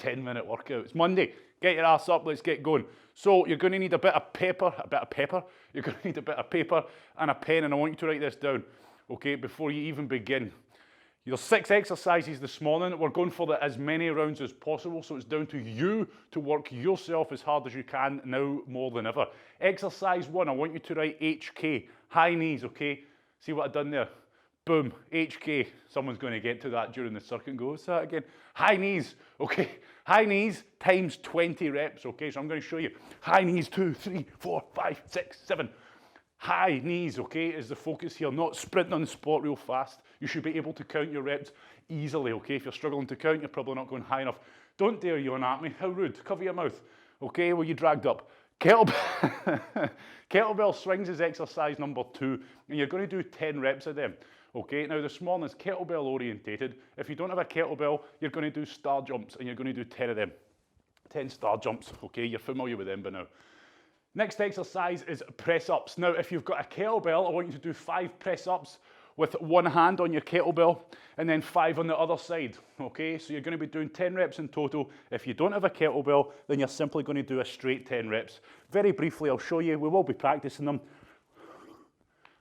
10-minute workout. It's Monday. Get your ass up, let's get going. So you're going to need a bit of paper, You're going to need a bit of paper and a pen, and I want you to write this down, okay, before you even begin. There's 6 exercises this morning. We're going for as many rounds as possible, so it's down to you to work yourself as hard as you can now more than ever. Exercise 1, I want you to write HK, high knees, okay? See what I've done there? Boom, HK. Someone's going to get to that during the circuit and go, what's that again? High knees, okay? High knees times 20 reps, okay? So I'm going to show you. High knees, 2, 3, 4, 5, 6, 7. High knees, okay, is the focus here, not sprinting on the spot real fast. You should be able to count your reps easily, okay? If you're struggling to count, you're probably not going high enough. Don't dare yawn at me. How rude. Cover your mouth. Okay, well, you dragged up. Kettlebell swings is exercise number 2, and you're going to do 10 reps of them. Okay, now this morning is kettlebell orientated. If you don't have a kettlebell, you're going to do star jumps, and you're going to do 10 of them. 10 star jumps, okay? You're familiar with them by now. Next exercise is press-ups. Now, if you've got a kettlebell, I want you to do 5 press-ups with one hand on your kettlebell and then 5 on the other side, okay? So you're going to be doing 10 reps in total. If you don't have a kettlebell, then you're simply going to do a straight 10 reps. Very briefly, I'll show you. We will be practicing them.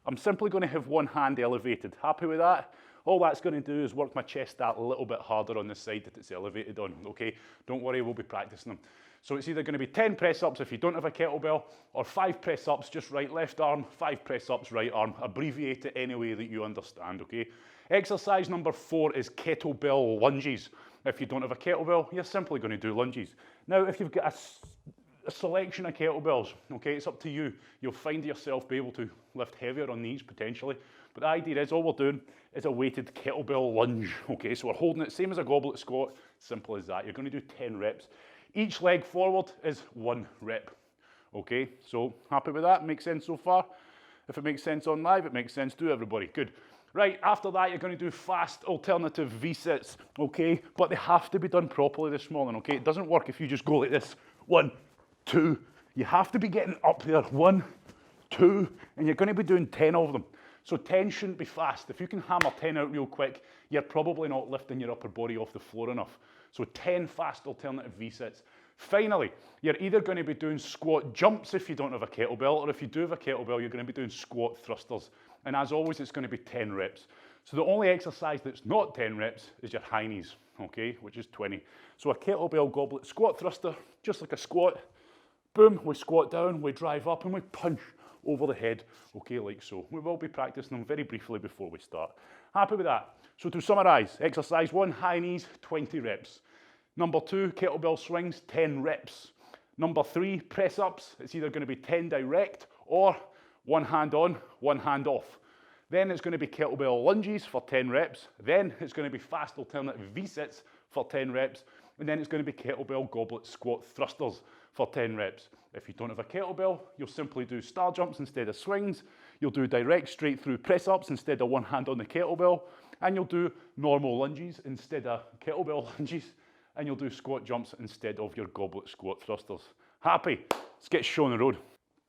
I'm simply going to have one hand elevated. Happy with that? All that's going to do is work my chest that little bit harder on the side that it's elevated on, okay? Don't worry, we'll be practicing them. So it's either going to be 10 press-ups if you don't have a kettlebell, or 5 press-ups, just right, left arm, 5 press-ups, right arm. Abbreviate it any way that you understand, okay? Exercise number 4 is kettlebell lunges. If you don't have a kettlebell, you're simply going to do lunges. Now, if you've got a selection of kettlebells, okay, it's up to you. You'll find yourself be able to lift heavier on these, potentially. But the idea is, all we're doing is a weighted kettlebell lunge, okay? So we're holding it, same as a goblet squat, simple as that. You're going to do 10 reps. Each leg forward is 1 rep, okay? So happy with that? Makes sense so far? If it makes sense on live, it makes sense to everybody. Good. Right, after that, you're going to do fast alternative V-sits, okay? But they have to be done properly this morning, okay? It doesn't work if you just go like this. 1, 2. You have to be getting up there. 1, 2, and you're going to be doing 10 of them. So 10 shouldn't be fast. If you can hammer 10 out real quick, you're probably not lifting your upper body off the floor enough. So 10 fast alternative V-sits. Finally, you're either going to be doing squat jumps if you don't have a kettlebell, or if you do have a kettlebell, you're going to be doing squat thrusters. And as always, it's going to be 10 reps. So the only exercise that's not 10 reps is your high knees, okay, which is 20. So a kettlebell goblet squat thruster, just like a squat. Boom, we squat down, we drive up, and we punch over the head, okay, like so. We will be practicing them very briefly before we start. Happy with that? So to summarise, exercise 1, high knees, 20 reps. Number 2, kettlebell swings, 10 reps. Number 3, press-ups. It's either going to be 10 direct or 1 hand on, 1 hand off. Then it's going to be kettlebell lunges for 10 reps. Then it's going to be fast alternative V-sits for 10 reps. And then it's going to be kettlebell goblet squat thrusters for 10 reps. If you don't have a kettlebell, you'll simply do star jumps instead of swings. You'll do direct straight through press-ups instead of 1 hand on the kettlebell. And you'll do normal lunges instead of kettlebell lunges. And you'll do squat jumps instead of your goblet squat thrusters. Happy? Let's get show on the road.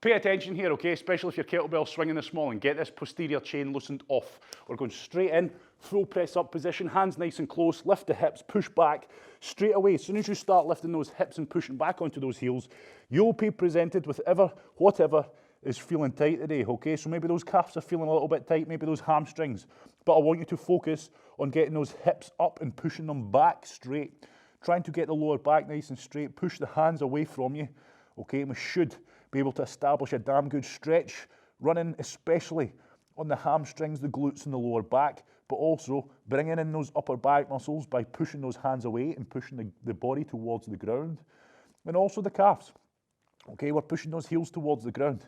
Pay attention here, okay? Especially if your kettlebell swinging this small, and get this posterior chain loosened off. We're going straight in, full press up position, hands nice and close, lift the hips, push back. Straight away, as soon as you start lifting those hips and pushing back onto those heels, you'll be presented with whatever is feeling tight today, okay? So maybe those calves are feeling a little bit tight, maybe those hamstrings. But I want you to focus on getting those hips up and pushing them back straight. Trying to get the lower back nice and straight, push the hands away from you, okay? And we should be able to establish a damn good stretch, running especially on the hamstrings, the glutes and the lower back, but also bringing in those upper back muscles by pushing those hands away and pushing the body towards the ground. And also the calves, okay? We're pushing those heels towards the ground.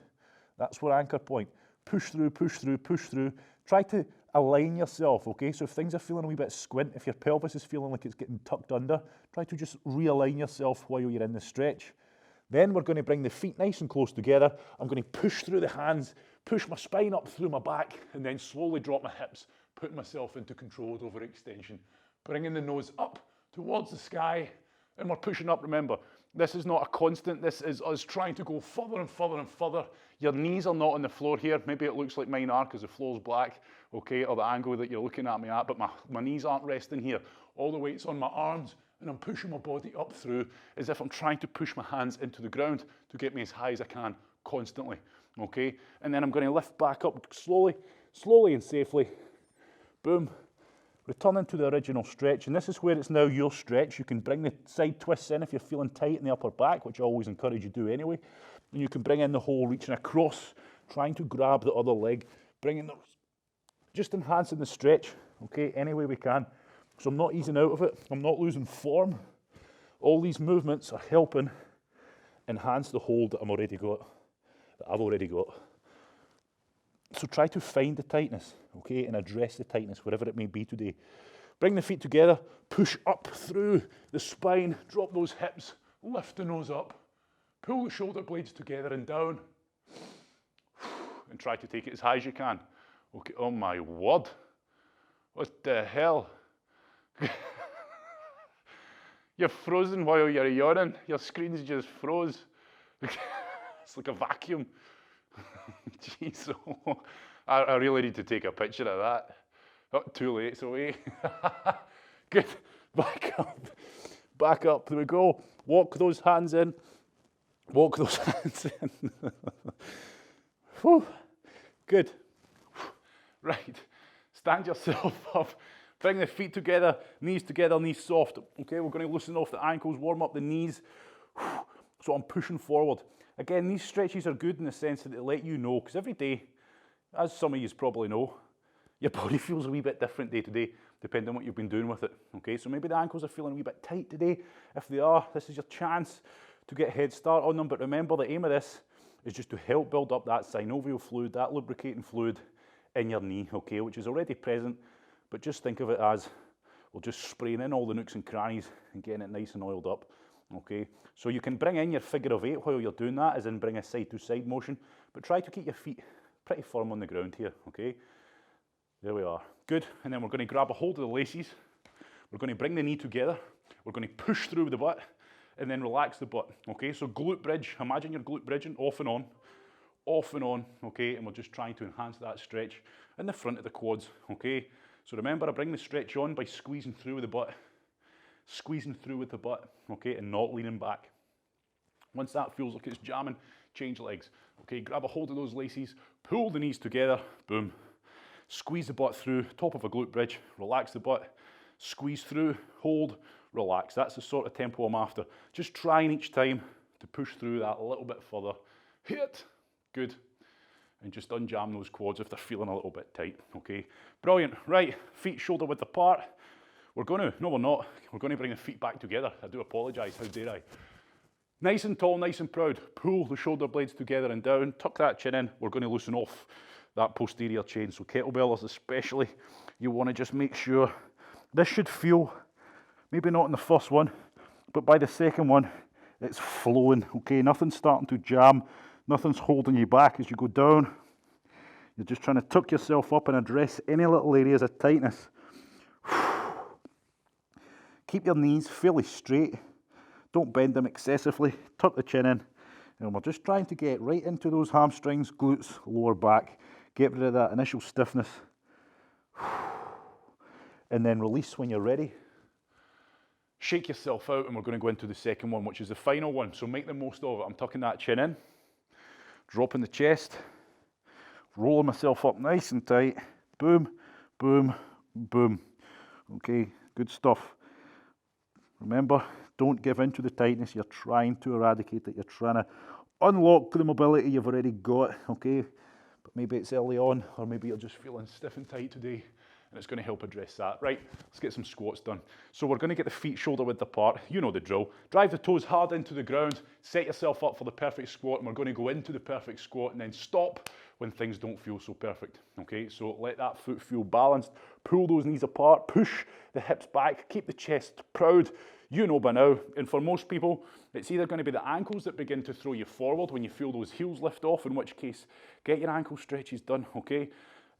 That's our anchor point. Push through, push through, push through. Try to align yourself, okay? So if things are feeling a wee bit squint, if your pelvis is feeling like it's getting tucked under, try to just realign yourself while you're in the stretch. Then we're going to bring the feet nice and close together. I'm going to push through the hands, push my spine up through my back, and then slowly drop my hips, putting myself into controlled overextension. Bringing the nose up towards the sky, and we're pushing up, remember. This is not a constant, this is us trying to go further and further and further. Your knees are not on the floor here. Maybe it looks like mine are because the floor's black, okay, or the angle that you're looking at me at, but my knees aren't resting here. All the weight's on my arms and I'm pushing my body up through as if I'm trying to push my hands into the ground to get me as high as I can constantly, okay? And then I'm going to lift back up slowly, slowly and safely. Boom. Returning to the original stretch, and this is where it's now your stretch. You can bring the side twists in if you're feeling tight in the upper back, which I always encourage you to do anyway. And you can bring in the whole reaching across, trying to grab the other leg, bringing those, just enhancing the stretch, okay, any way we can. So I'm not easing out of it, I'm not losing form. All these movements are helping enhance the hold that I've already got. So try to find the tightness, okay, and address the tightness, wherever it may be today. Bring the feet together, push up through the spine, drop those hips, lift the nose up, pull the shoulder blades together and down, and try to take it as high as you can. Okay, oh my word, what the hell? You're frozen while you're yawning, your screen's just froze. It's like a vacuum. Jeez, I really need to take a picture of that. Oh, too late, so wait. Good, back up, there we go. Walk those hands in, walk those hands in. Whew. Good, right, stand yourself up, bring the feet together, knees soft. Okay, we're going to loosen off the ankles, warm up the knees. So I'm pushing forward. Again, these stretches are good in the sense that they let you know, because every day, as some of you probably know, your body feels a wee bit different day to day, depending on what you've been doing with it. Okay, so maybe the ankles are feeling a wee bit tight today. If they are, this is your chance to get a head start on them. But remember, the aim of this is just to help build up that synovial fluid, that lubricating fluid in your knee, okay, which is already present. But just think of it as we're just spraying in all the nooks and crannies and getting it nice and oiled up. Okay, so you can bring in your figure of 8 while you're doing that, as in bring a side to side motion, but try to keep your feet pretty firm on the ground here, okay? There we are, good. And then we're going to grab a hold of the laces, we're going to bring the knee together, we're going to push through the butt, and then relax the butt, okay? So glute bridge, imagine you're glute bridging off and on, okay? And we're just trying to enhance that stretch in the front of the quads, okay? So remember, I bring the stretch on by squeezing through with the butt, okay, and not leaning back. Once that feels like it's jamming, change legs. Okay, grab a hold of those laces, pull the knees together, boom. Squeeze the butt through, top of a glute bridge, relax the butt, squeeze through, hold, relax. That's the sort of tempo I'm after. Just trying each time to push through that a little bit further. Hit, good. And just unjam those quads if they're feeling a little bit tight, okay? Brilliant, right, feet shoulder width apart. We're going to bring the feet back together. I do apologise, how dare I? Nice and tall, nice and proud. Pull the shoulder blades together and down, tuck that chin in. We're going to loosen off that posterior chain. So kettlebellers especially, you want to just make sure, this should feel, maybe not in the first one, but by the second one, it's flowing, okay? Nothing's starting to jam, nothing's holding you back as you go down. You're just trying to tuck yourself up and address any little areas of tightness. Keep your knees fairly straight, don't bend them excessively, tuck the chin in, and we're just trying to get right into those hamstrings, glutes, lower back, get rid of that initial stiffness, and then release when you're ready. Shake yourself out, and we're going to go into the second one, which is the final one, so make the most of it. I'm tucking that chin in, dropping the chest, rolling myself up nice and tight, boom, boom, boom. Okay, good stuff. Remember, don't give in to the tightness. You're trying to eradicate it. You're trying to unlock the mobility you've already got, okay? But maybe it's early on, or maybe you're just feeling stiff and tight today, and it's going to help address that. Right, let's get some squats done. So we're going to get the feet shoulder width apart. You know the drill. Drive the toes hard into the ground, set yourself up for the perfect squat, and we're going to go into the perfect squat and then stop when things don't feel so perfect, okay? So let that foot feel balanced, pull those knees apart, push the hips back, keep the chest proud. You know by now, and for most people, it's either going to be the ankles that begin to throw you forward when you feel those heels lift off, in which case, get your ankle stretches done, okay?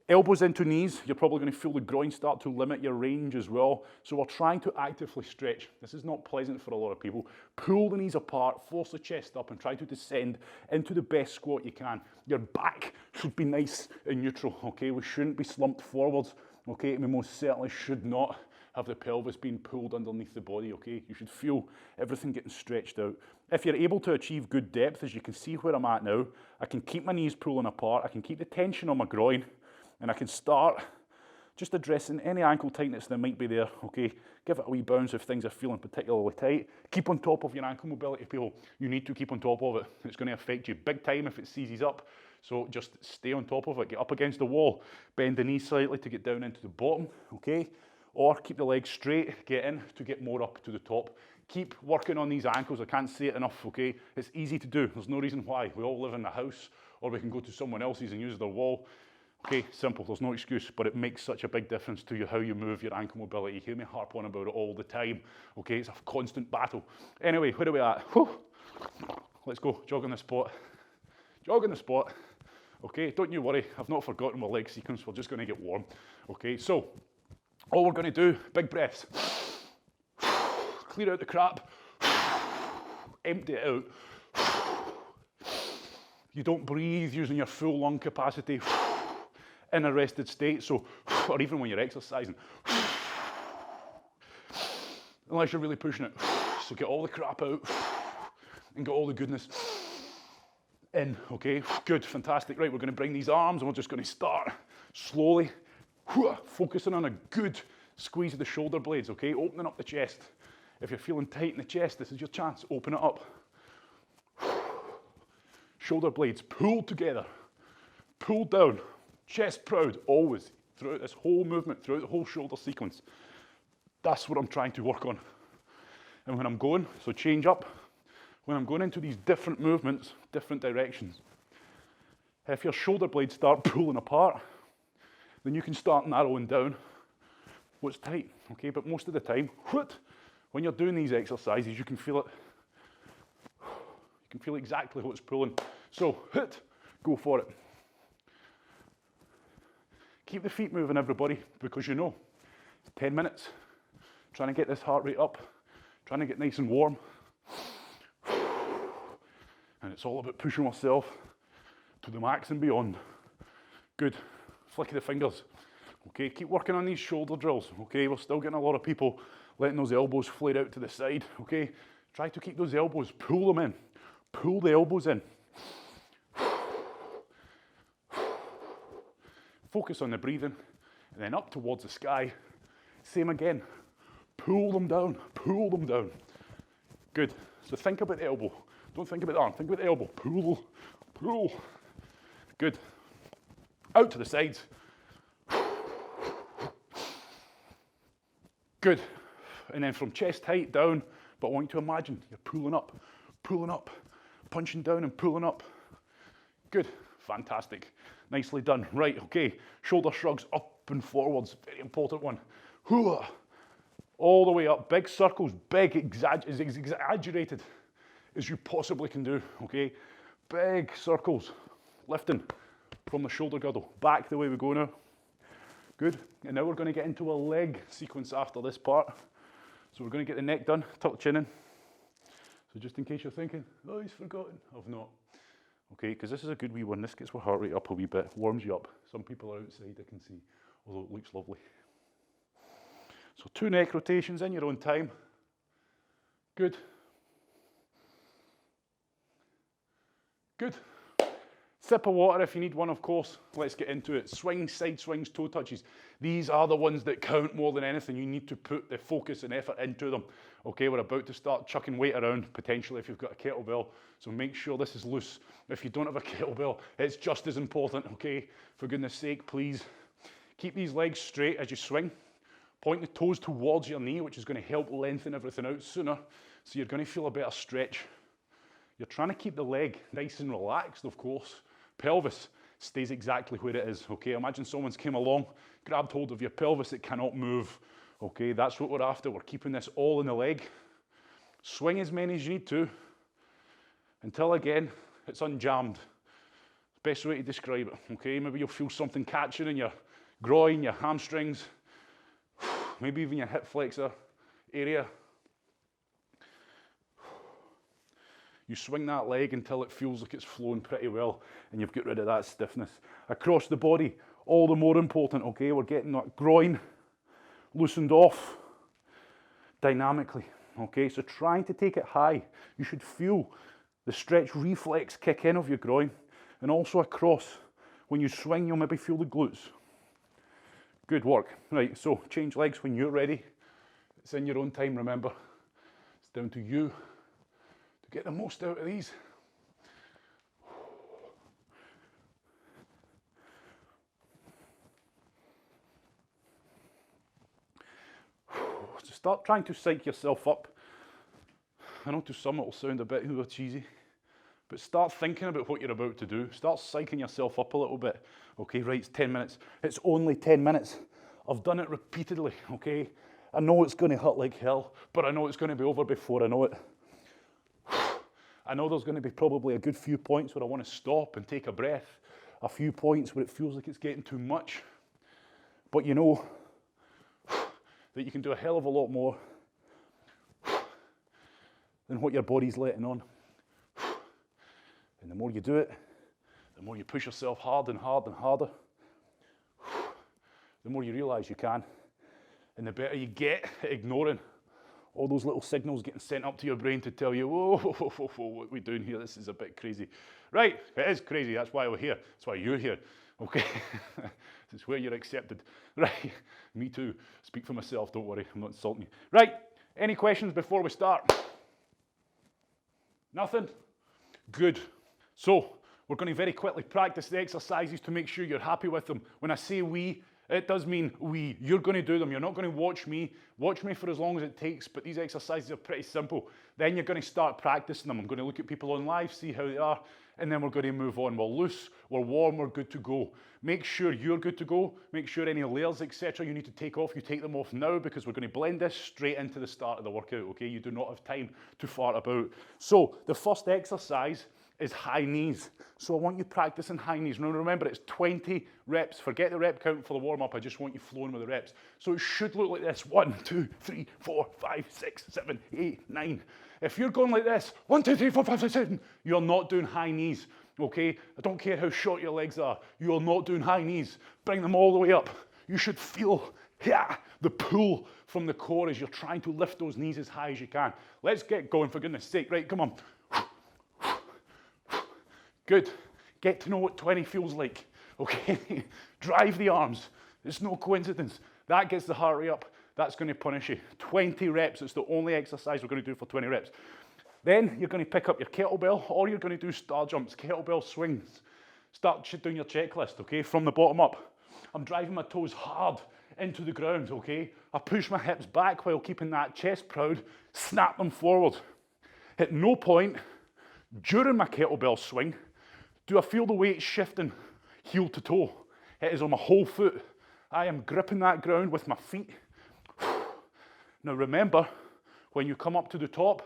Elbows into knees, you're probably going to feel the groin start to limit your range as well. So we're trying to actively stretch. This is not pleasant for a lot of people. Pull the knees apart, force the chest up, and try to descend into the best squat you can. Your back should be nice and neutral, okay? We shouldn't be slumped forwards, okay? We most certainly should not have the pelvis being pulled underneath the body, okay? You should feel everything getting stretched out. If you're able to achieve good depth, as you can see where I'm at now, I can keep my knees pulling apart, I can keep the tension on my groin, and I can start just addressing any ankle tightness that might be there, okay? Give it a wee bounce if things are feeling particularly tight. Keep on top of your ankle mobility, people. You need to keep on top of it. It's going to affect you big time if it seizes up. So just stay on top of it. Get up against the wall. Bend the knees slightly to get down into the bottom, okay? Or keep the legs straight, get in to get more up to the top. Keep working on these ankles. I can't say it enough, okay? It's easy to do. There's no reason why. We all live in a house, or we can go to someone else's and use their wall. Okay, simple, there's no excuse, but it makes such a big difference to you how you move your ankle mobility. You hear me harp on about it all the time. Okay, it's a constant battle. Anyway, where are we at? Whew. Let's go, jog on the spot. Jog on the spot. Okay, don't you worry, I've not forgotten my leg sequence, we're just gonna get warm. Okay, so, all we're gonna do, big breaths. Clear out the crap. Empty it out. You don't breathe using your full lung capacity in a rested state, so, or even when you're exercising, unless you're really pushing it. So get all the crap out and get all the goodness in, okay? Good, fantastic. Right, we're gonna bring these arms and we're just gonna start slowly, focusing on a good squeeze of the shoulder blades, okay? Opening up the chest. If you're feeling tight in the chest, this is your chance, open it up. Shoulder blades pulled together, pulled down. Chest proud, always, throughout this whole movement, throughout the whole shoulder sequence. That's what I'm trying to work on. And when I'm going, so change up, when I'm going into these different movements, different directions, if your shoulder blades start pulling apart, then you can start narrowing down what's tight, okay? But most of the time, when you're doing these exercises, you can feel it. You can feel exactly what's pulling. So, go for it. Keep the feet moving, everybody, because you know, it's 10 minutes, trying to get this heart rate up, trying to get nice and warm. And it's all about pushing myself to the max and beyond. Good, flick of the fingers. Okay, keep working on these shoulder drills, okay? We're still getting a lot of people letting those elbows flare out to the side, okay? Try to keep those elbows, pull them in. Pull the elbows in. Focus on the breathing, and then up towards the sky. Same again. Pull them down, pull them down. Good. So think about the elbow. Don't think about the arm, think about the elbow. Pull, pull. Good. Out to the sides. Good. And then from chest height down, but I want you to imagine you're pulling up, punching down and pulling up. Good. Fantastic. Nicely done. Right, okay. Shoulder shrugs up and forwards. Very important one. All the way up. Big circles. Big, as exaggerated as you possibly can do, okay? Big circles. Lifting from the shoulder girdle. Back the way we go now. Good. And now we're going to get into a leg sequence after this part. So we're going to get the neck done. Tuck the chin in. So just in case you're thinking, oh, he's forgotten. I've not. Okay, because this is a good wee one. This gets my heart rate up a wee bit, warms you up. Some people are outside, I can see, although it looks lovely. So 2 neck rotations in your own time. Good. Good. Sip of water if you need one, of course. Let's get into it. Swings, side swings, toe touches. These are the ones that count more than anything. You need to put the focus and effort into them. Okay, we're about to start chucking weight around, potentially if you've got a kettlebell. So make sure this is loose. If you don't have a kettlebell, it's just as important, okay? For goodness sake, please. Keep these legs straight as you swing. Point the toes towards your knee, which is going to help lengthen everything out sooner. So you're going to feel a better stretch. You're trying to keep the leg nice and relaxed, of course. Pelvis stays exactly where it is, okay? Imagine someone's came along, grabbed hold of your pelvis, it cannot move, okay? That's what we're after. We're keeping this all in the leg. Swing as many as you need to until, again, it's unjammed. Best way to describe it, okay? Maybe you'll feel something catching in your groin, your hamstrings, maybe even your hip flexor area. You swing that leg until it feels like it's flowing pretty well and you've got rid of that stiffness. Across the body, all the more important, okay? We're getting that groin loosened off. dynamically, okay? So trying to take it high, you should feel the stretch reflex kick in of your groin, and also across. When you swing, you'll maybe feel the glutes. Good work. Right, so change legs when you're ready. It's in your own time, remember. It's down to you to get the most out of these. So start trying to psych yourself up. I know to some it'll sound a bit cheesy, but start thinking about what you're about to do. Start psyching yourself up a little bit. Okay, right, it's 10 minutes. It's only 10 minutes. I've done it repeatedly, okay? I know it's going to hurt like hell, but I know it's going to be over before I know it. I know there's going to be probably a good few points where I want to stop and take a breath. A few points where it feels like it's getting too much. But you know that you can do a hell of a lot more than what your body's letting on. And the more you do it, the more you push yourself hard and hard and harder, the more you realise you can. And the better you get at ignoring all those little signals getting sent up to your brain to tell you, whoa, what are we doing here? This is a bit crazy. Right, it is crazy. That's why we're here. That's why you're here. Okay, this is where you're accepted. Right, me too. Speak for myself, don't worry. I'm not insulting you. Right, any questions before we start? Nothing? Good. So, we're going to very quickly practice the exercises to make sure you're happy with them. When I say we, it does mean we. You're going to do them. You're not going to watch me. Watch me for as long as it takes, but these exercises are pretty simple. Then you're going to start practicing them. I'm going to look at people on live, see how they are, and then we're going to move on. We're loose, we're warm, we're good to go. Make sure you're good to go. Make sure any layers, etc. you need to take off, you take them off now, because we're going to blend this straight into the start of the workout, okay? You do not have time to fart about. So, the first exercise is high knees. So I want you practicing high knees. Now remember, it's 20 reps. Forget the rep count for the warm-up. I just want you flowing with the reps. So it should look like this. 1, 2, 3, 4, 5, 6, 7, 8, 9. If you're going like this, 1, 2, 3, 4, 5, 6, 7, you're not doing high knees, okay? I don't care how short your legs are. You're not doing high knees. Bring them all the way up. You should feel the pull from the core as you're trying to lift those knees as high as you can. Let's get going, for goodness sake. Right, come on. Good. Get to know what 20 feels like, okay? Drive the arms. It's no coincidence. That gets the heart rate up. That's going to punish you. 20 reps. It's the only exercise we're going to do for 20 reps. Then you're going to pick up your kettlebell, or you're going to do star jumps, kettlebell swings. Start doing your checklist, okay, from the bottom up. I'm driving my toes hard into the ground, okay? I push my hips back while keeping that chest proud. Snap them forward. At no point during my kettlebell swing do I feel the weight shifting heel to toe. It is on my whole foot. I am gripping that ground with my feet. Now remember, when you come up to the top,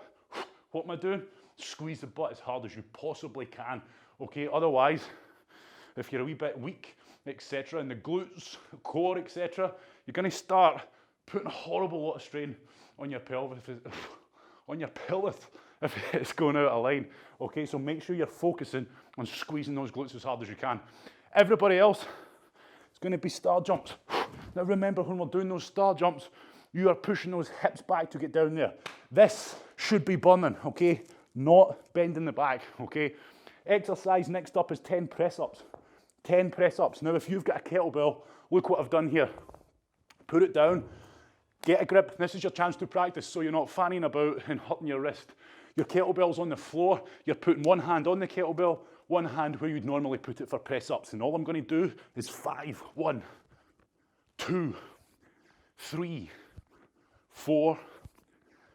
what am I doing? Squeeze the butt as hard as you possibly can. Okay, otherwise, if you're a wee bit weak, etc., and the glutes, core, etc., you're going to start putting a horrible lot of strain on your pelvis, if it's going out of line. Okay, so make sure you're focusing on squeezing those glutes as hard as you can. Everybody else is going to be star jumps. Now remember, when we're doing those star jumps, you are pushing those hips back to get down there. This should be burning, okay? Not bending the back, okay? Exercise next up is 10 press-ups. 10 press-ups. Now if you've got a kettlebell, look what I've done here. Put it down, get a grip. This is your chance to practice so you're not fanning about and hurting your wrist. Your kettlebell's on the floor. You're putting one hand on the kettlebell, one hand where you'd normally put it for press-ups. And all I'm going to do is 5. 1, 2, 3, 4,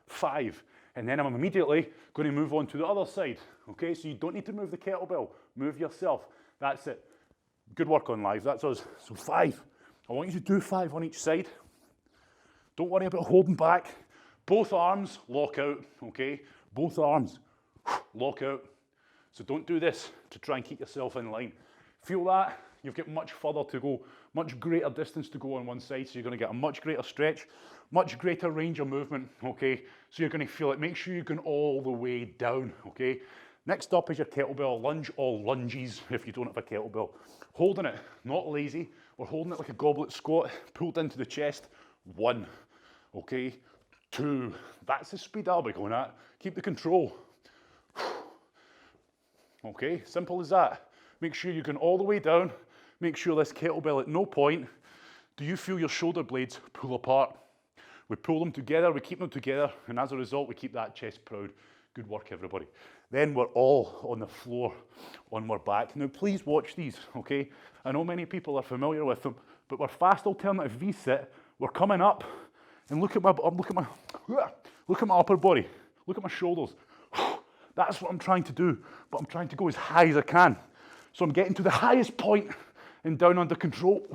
5. And then I'm immediately going to move on to the other side. Okay, so you don't need to move the kettlebell. Move yourself. That's it. Good work on live. That's us. So 5. I want you to do 5 on each side. Don't worry about holding back. Both arms lock out, okay? Both arms lock out. So don't do this to try and keep yourself in line. Feel that? You've got much further to go, much greater distance to go on one side, so you're going to get a much greater stretch, much greater range of movement, okay? So you're going to feel it. Make sure you're going all the way down, okay? Next up is your kettlebell lunge, or lunges if you don't have a kettlebell. Holding it, not lazy. We're holding it like a goblet squat, pulled into the chest. 1, okay? 2. That's the speed I'll be going at. Keep the control. Okay, simple as that. Make sure you're going all the way down. Make sure this kettlebell at no point do you feel your shoulder blades pull apart. We pull them together, we keep them together, and as a result, we keep that chest proud. Good work, everybody. Then we're all on the floor, on our back. Now, please watch these, okay? I know many people are familiar with them, but we're fast alternative V-sit. We're coming up, and look at my upper body. Look at my shoulders. That's what I'm trying to do, but I'm trying to go as high as I can. So I'm getting to the highest point and down under control.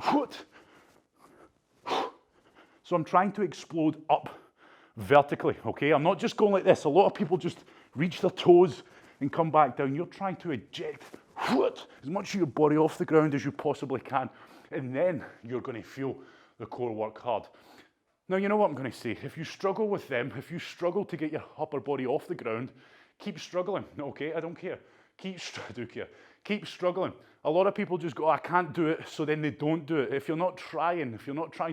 So I'm trying to explode up vertically, okay? I'm not just going like this. A lot of people just reach their toes and come back down. You're trying to eject as much of your body off the ground as you possibly can, and then you're going to feel the core work hard. Now, you know what I'm going to say? If you struggle with them, if you struggle to get your upper body off the ground, keep struggling, okay? I don't care. I do care. Keep struggling. A lot of people just go, oh, I can't do it, so then they don't do it. If you're not trying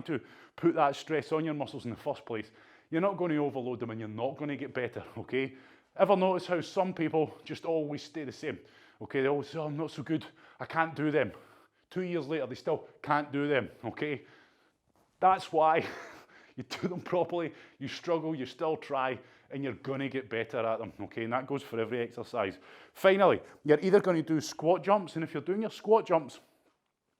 to put that stress on your muscles in the first place, you're not going to overload them and you're not going to get better, okay? Ever notice how some people just always stay the same? Okay, they always say, oh, I'm not so good, I can't do them. 2 years later, they still can't do them, okay? That's why you do them properly, you struggle, you still try, and you're going to get better at them, okay? And that goes for every exercise. Finally, you're either going to do squat jumps, and if you're doing your squat jumps,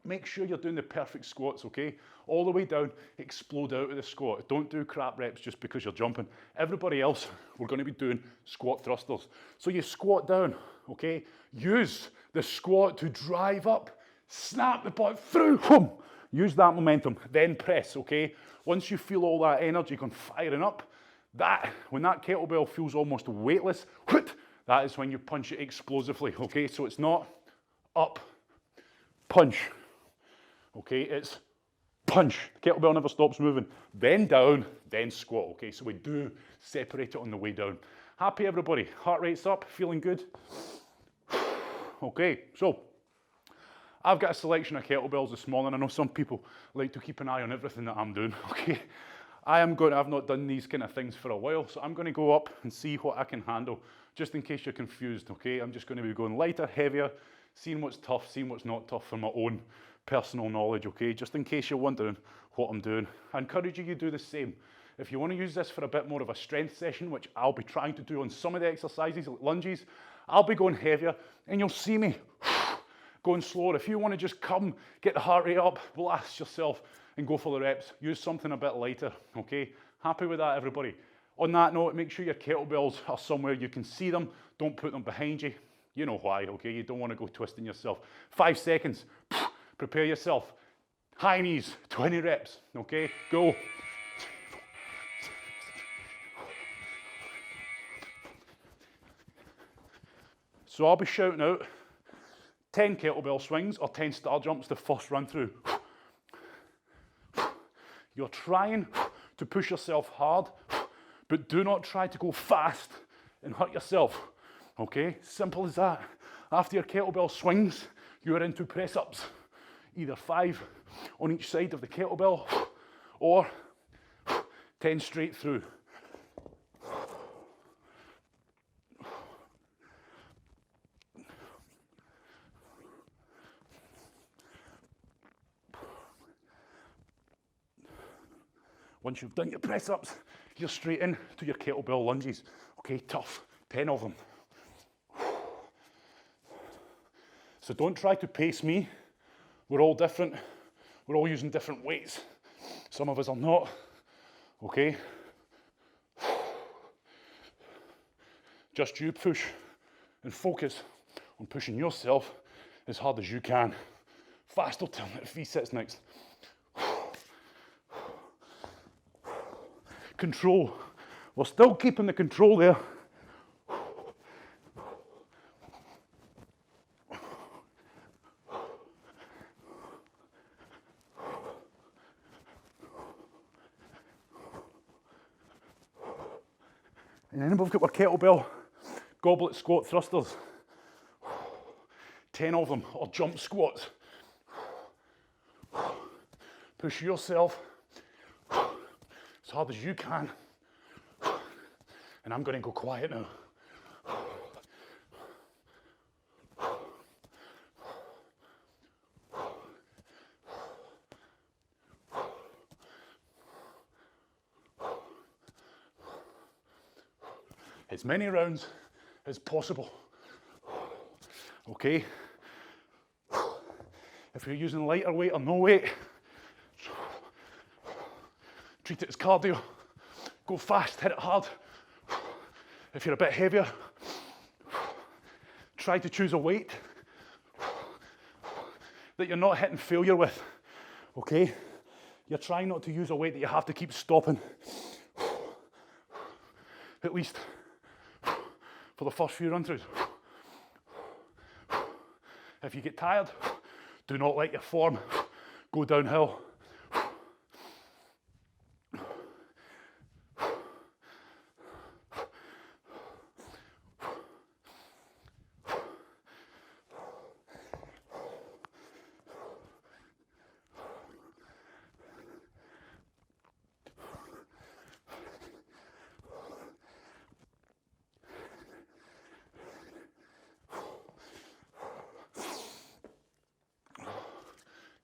make sure you're doing the perfect squats, okay? All the way down, explode out of the squat. Don't do crap reps just because you're jumping. Everybody else, we're going to be doing squat thrusters. So you squat down, okay? Use the squat to drive up, snap the butt through, boom. Use that momentum, then press, okay? Once you feel all that energy going firing up, when that kettlebell feels almost weightless, that is when you punch it explosively, okay? So it's not up, punch, okay? It's punch. The kettlebell never stops moving. Then down, then squat, okay? So we do separate it on the way down. Happy, everybody? Heart rate's up, feeling good? Okay, so I've got a selection of kettlebells this morning. I know some people like to keep an eye on everything that I'm doing, okay? I've not done these kind of things for a while, so I'm going to go up and see what I can handle, just in case you're confused, okay? I'm just going to be going lighter, heavier, seeing what's tough, seeing what's not tough for my own personal knowledge, okay? Just in case you're wondering what I'm doing. I encourage you to do the same. If you want to use this for a bit more of a strength session, which I'll be trying to do on some of the exercises, like lunges, I'll be going heavier, and you'll see me going slower. If you want to just come, get the heart rate up, blast yourself, and go for the reps, use something a bit lighter, okay? Happy with that, everybody? On that note, make sure your kettlebells are somewhere you can see them. Don't put them behind you. You know why, okay? You don't want to go twisting yourself. 5 seconds, prepare yourself. High knees, 20 reps, okay? Go. So I'll be shouting out 10 kettlebell swings or 10 star jumps the first run through. You're trying to push yourself hard, but do not try to go fast and hurt yourself, okay? Simple as that. After your kettlebell swings, you're into press-ups. Either 5 on each side of the kettlebell or 10 straight through. Once you've done your press-ups, you're straight in to your kettlebell lunges. Okay, tough, 10 of them. So don't try to pace me. We're all different. We're all using different weights. Some of us are not, okay? Just you push and focus on pushing yourself as hard as you can. Fast alternative V-sits next. Control. We're still keeping the control there. And then we've got our kettlebell goblet squat thrusters. 10 of them, or jump squats. Push yourself as hard as you can. And I'm going to go quiet now. As many rounds as possible. Okay? If you're using lighter weight or no weight, treat it as cardio. Go fast, hit it hard. If you're a bit heavier, try to choose a weight that you're not hitting failure with. Okay? You're trying not to use a weight that you have to keep stopping. At least for the first few run-throughs. If you get tired, do not let your form go downhill.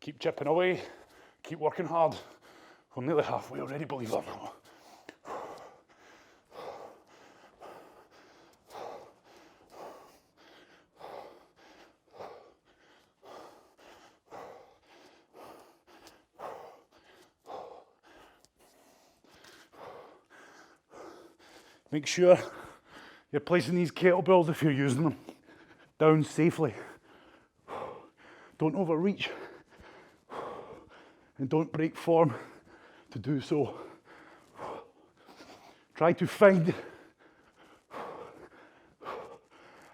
Keep chipping away, keep working hard. We're nearly halfway already, believe it or not. Make sure you're placing these kettlebells, if you're using them, down safely. Don't overreach. And don't break form to do so. Try to find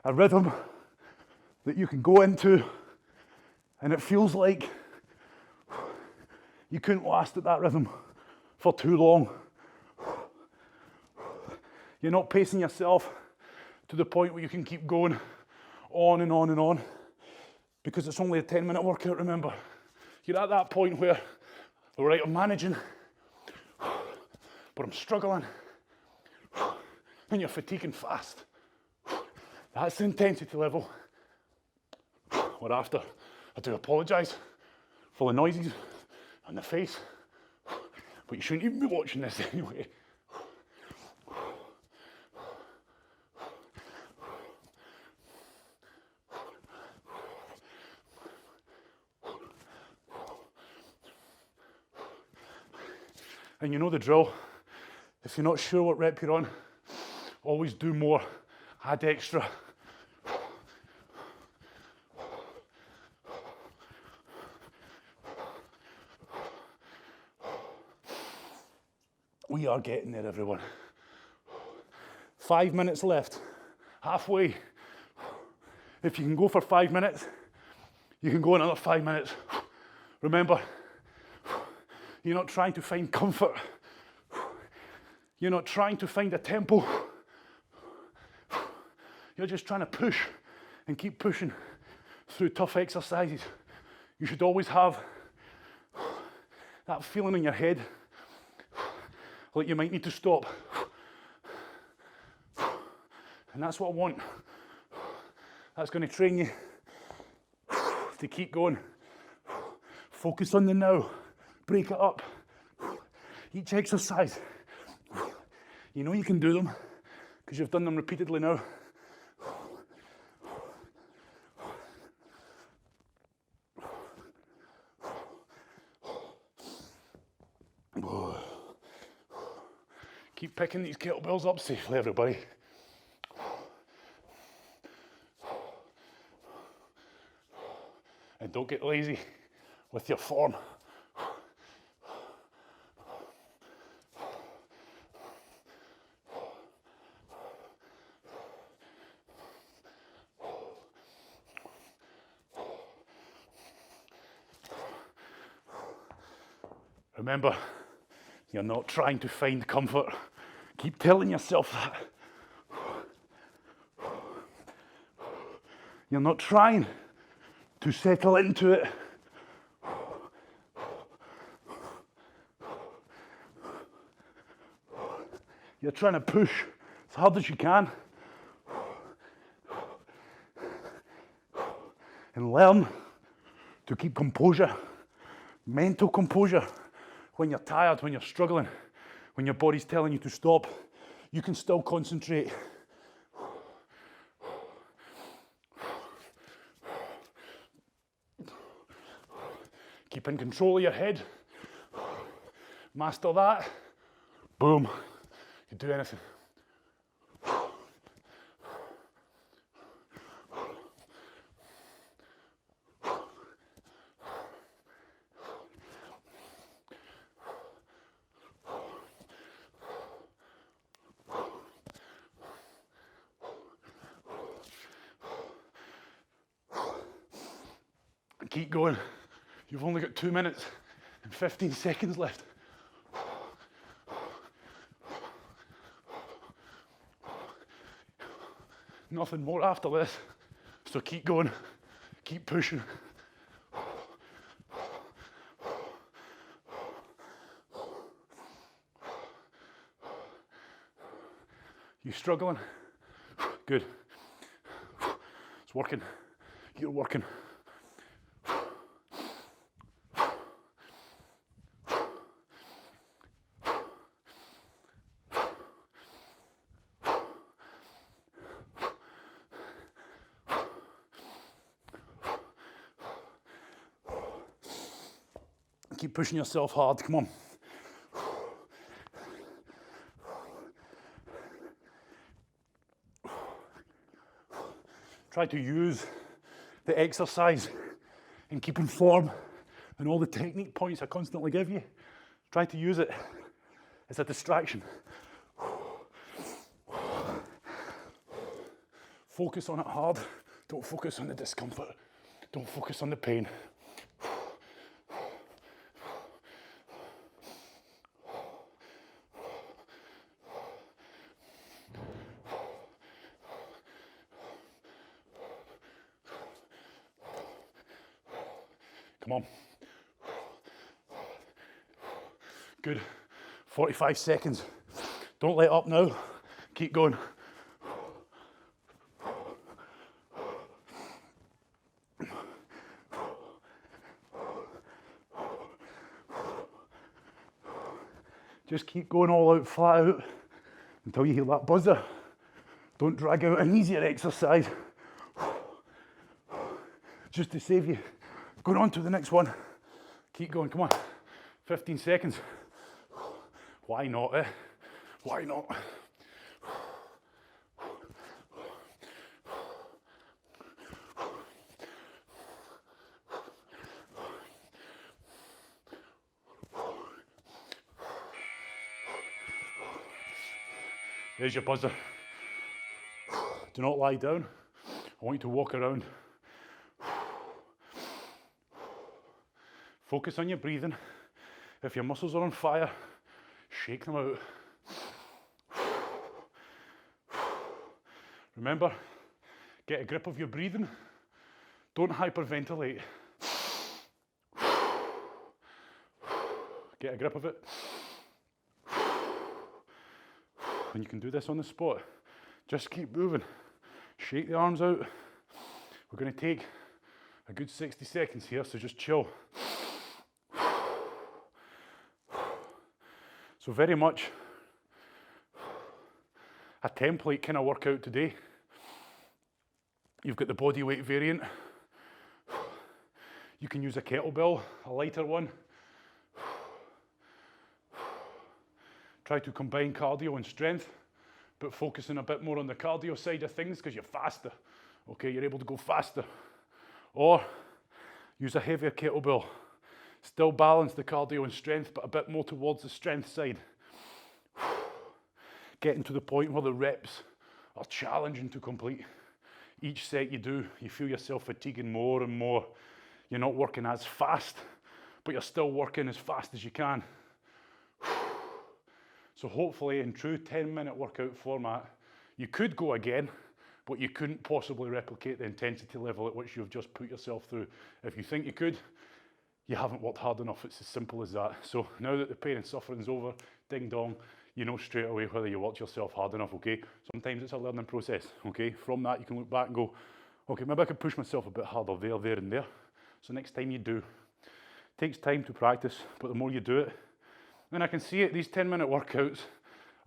a rhythm that you can go into and it feels like you couldn't last at that rhythm for too long. You're not pacing yourself to the point where you can keep going on and on and on, because it's only a 10-minute workout, remember. You're at that point where, all right, I'm managing, but I'm struggling, and you're fatiguing fast. That's the intensity level we're after. I do apologise for the noises and the face, but you shouldn't even be watching this anyway. And you know the drill. If you're not sure what rep you're on, always do more, add extra. We are getting there, everyone. 5 minutes left, halfway. If you can go for 5 minutes, you can go another 5 minutes. Remember, you're not trying to find comfort. You're not trying to find a tempo. You're just trying to push and keep pushing through tough exercises. You should always have that feeling in your head like you might need to stop. And that's what I want. That's going to train you to keep going. Focus on the now. Break it up. Each exercise, you know you can do them because you've done them repeatedly now. Keep picking these kettlebells up safely, everybody. And don't get lazy with your form. Remember, you're not trying to find comfort. Keep telling yourself that. You're not trying to settle into it. You're trying to push as hard as you can. And learn to keep composure, mental composure. When you're tired, when you're struggling, when your body's telling you to stop, you can still concentrate. Keep in control of your head. Master that. Boom. You can do anything. Keep going. You've only got 2 minutes and 15 seconds left. Nothing more after this. So keep going, keep pushing. You struggling? Good. It's working. You're working. Keep pushing yourself hard, come on. Try to use the exercise and keep in form and all the technique points I constantly give you. Try to use it as a distraction. Focus on it hard. Don't focus on the discomfort. Don't focus on the pain. Come on. Good. 45 seconds. Don't let up now. Keep going. Just keep going all out, flat out, until you hear that buzzer. Don't drag out an easier exercise. Just to save you. Going on to the next one. Keep going, come on. 15 seconds. Why not, eh? Why not? There's your buzzer. Do not lie down. I want you to walk around. Focus on your breathing. If your muscles are on fire, shake them out. Remember, get a grip of your breathing. Don't hyperventilate. Get a grip of it. And you can do this on the spot. Just keep moving. Shake the arms out. We're going to take a good 60 seconds here, so just chill. So very much a template kind of workout today. You've got the body weight variant. You can use a kettlebell, a lighter one. Try to combine cardio and strength, but focusing a bit more on the cardio side of things because you're faster. Okay, you're able to go faster. Or use a heavier kettlebell. Still balance the cardio and strength, but a bit more towards the strength side. Getting to the point where the reps are challenging to complete. Each set you do, you feel yourself fatiguing more and more. You're not working as fast, but you're still working as fast as you can. So hopefully in true 10-minute workout format, you could go again, but you couldn't possibly replicate the intensity level at which you've just put yourself through. If you think you could, you haven't worked hard enough. It's as simple as that. So now that the pain and suffering's over, ding dong, you know straight away whether you worked yourself hard enough, okay? Sometimes it's a learning process, okay? From that, you can look back and go, okay, maybe I could push myself a bit harder there, and there. So next time you do, it takes time to practice, but the more you do it, and I can see it, these 10-minute workouts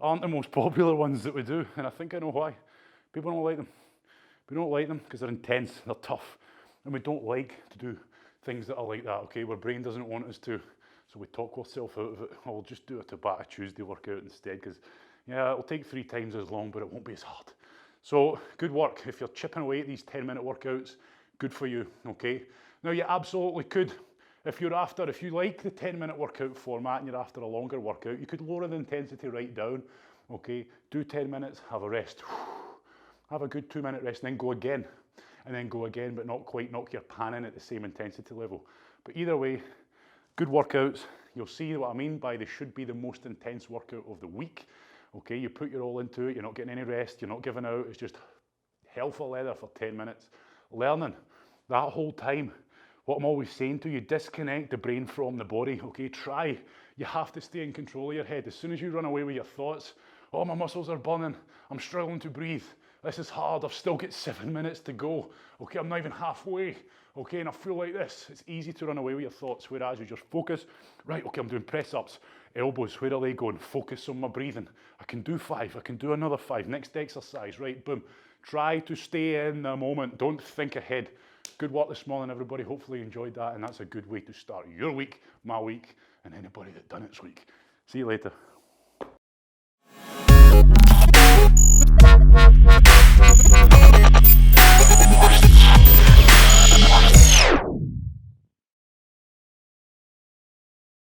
aren't the most popular ones that we do, and I think I know why. People don't like them. We don't like them because they're intense, they're tough, and we don't like to do things that are like that, okay? Our brain doesn't want us to, so we talk ourselves out of it. Oh, we'll just do a Tabata Tuesday workout instead, because yeah, it'll take 3 times as long, but it won't be as hard. So good work. If you're chipping away at these 10-minute workouts, good for you, okay? Now you absolutely could, if you like the 10-minute workout format and you're after a longer workout, you could lower the intensity right down, okay? Do 10 minutes, have a rest. Have a good 2-minute rest and then go again. And then go again, but not quite knock your pan in at the same intensity level. But either way, good workouts. You'll see what I mean by they should be the most intense workout of the week. Okay, you put your all into it, you're not getting any rest, you're not giving out, it's just hell for leather for 10 minutes. Learning that whole time. What I'm always saying to you, disconnect the brain from the body, okay? Try. You have to stay in control of your head. As soon as you run away with your thoughts, oh, my muscles are burning, I'm struggling to breathe, this is hard, I've still got 7 minutes to go, okay, I'm not even halfway, okay, and I feel like this. It's easy to run away with your thoughts, whereas you just focus, right, okay, I'm doing press-ups, elbows, where are they going? Focus on my breathing. I can do 5, I can do another 5, next exercise, right, boom. Try to stay in the moment, don't think ahead. Good work this morning, everybody. Hopefully you enjoyed that, and that's a good way to start your week, my week, and anybody that done it this week. See you later.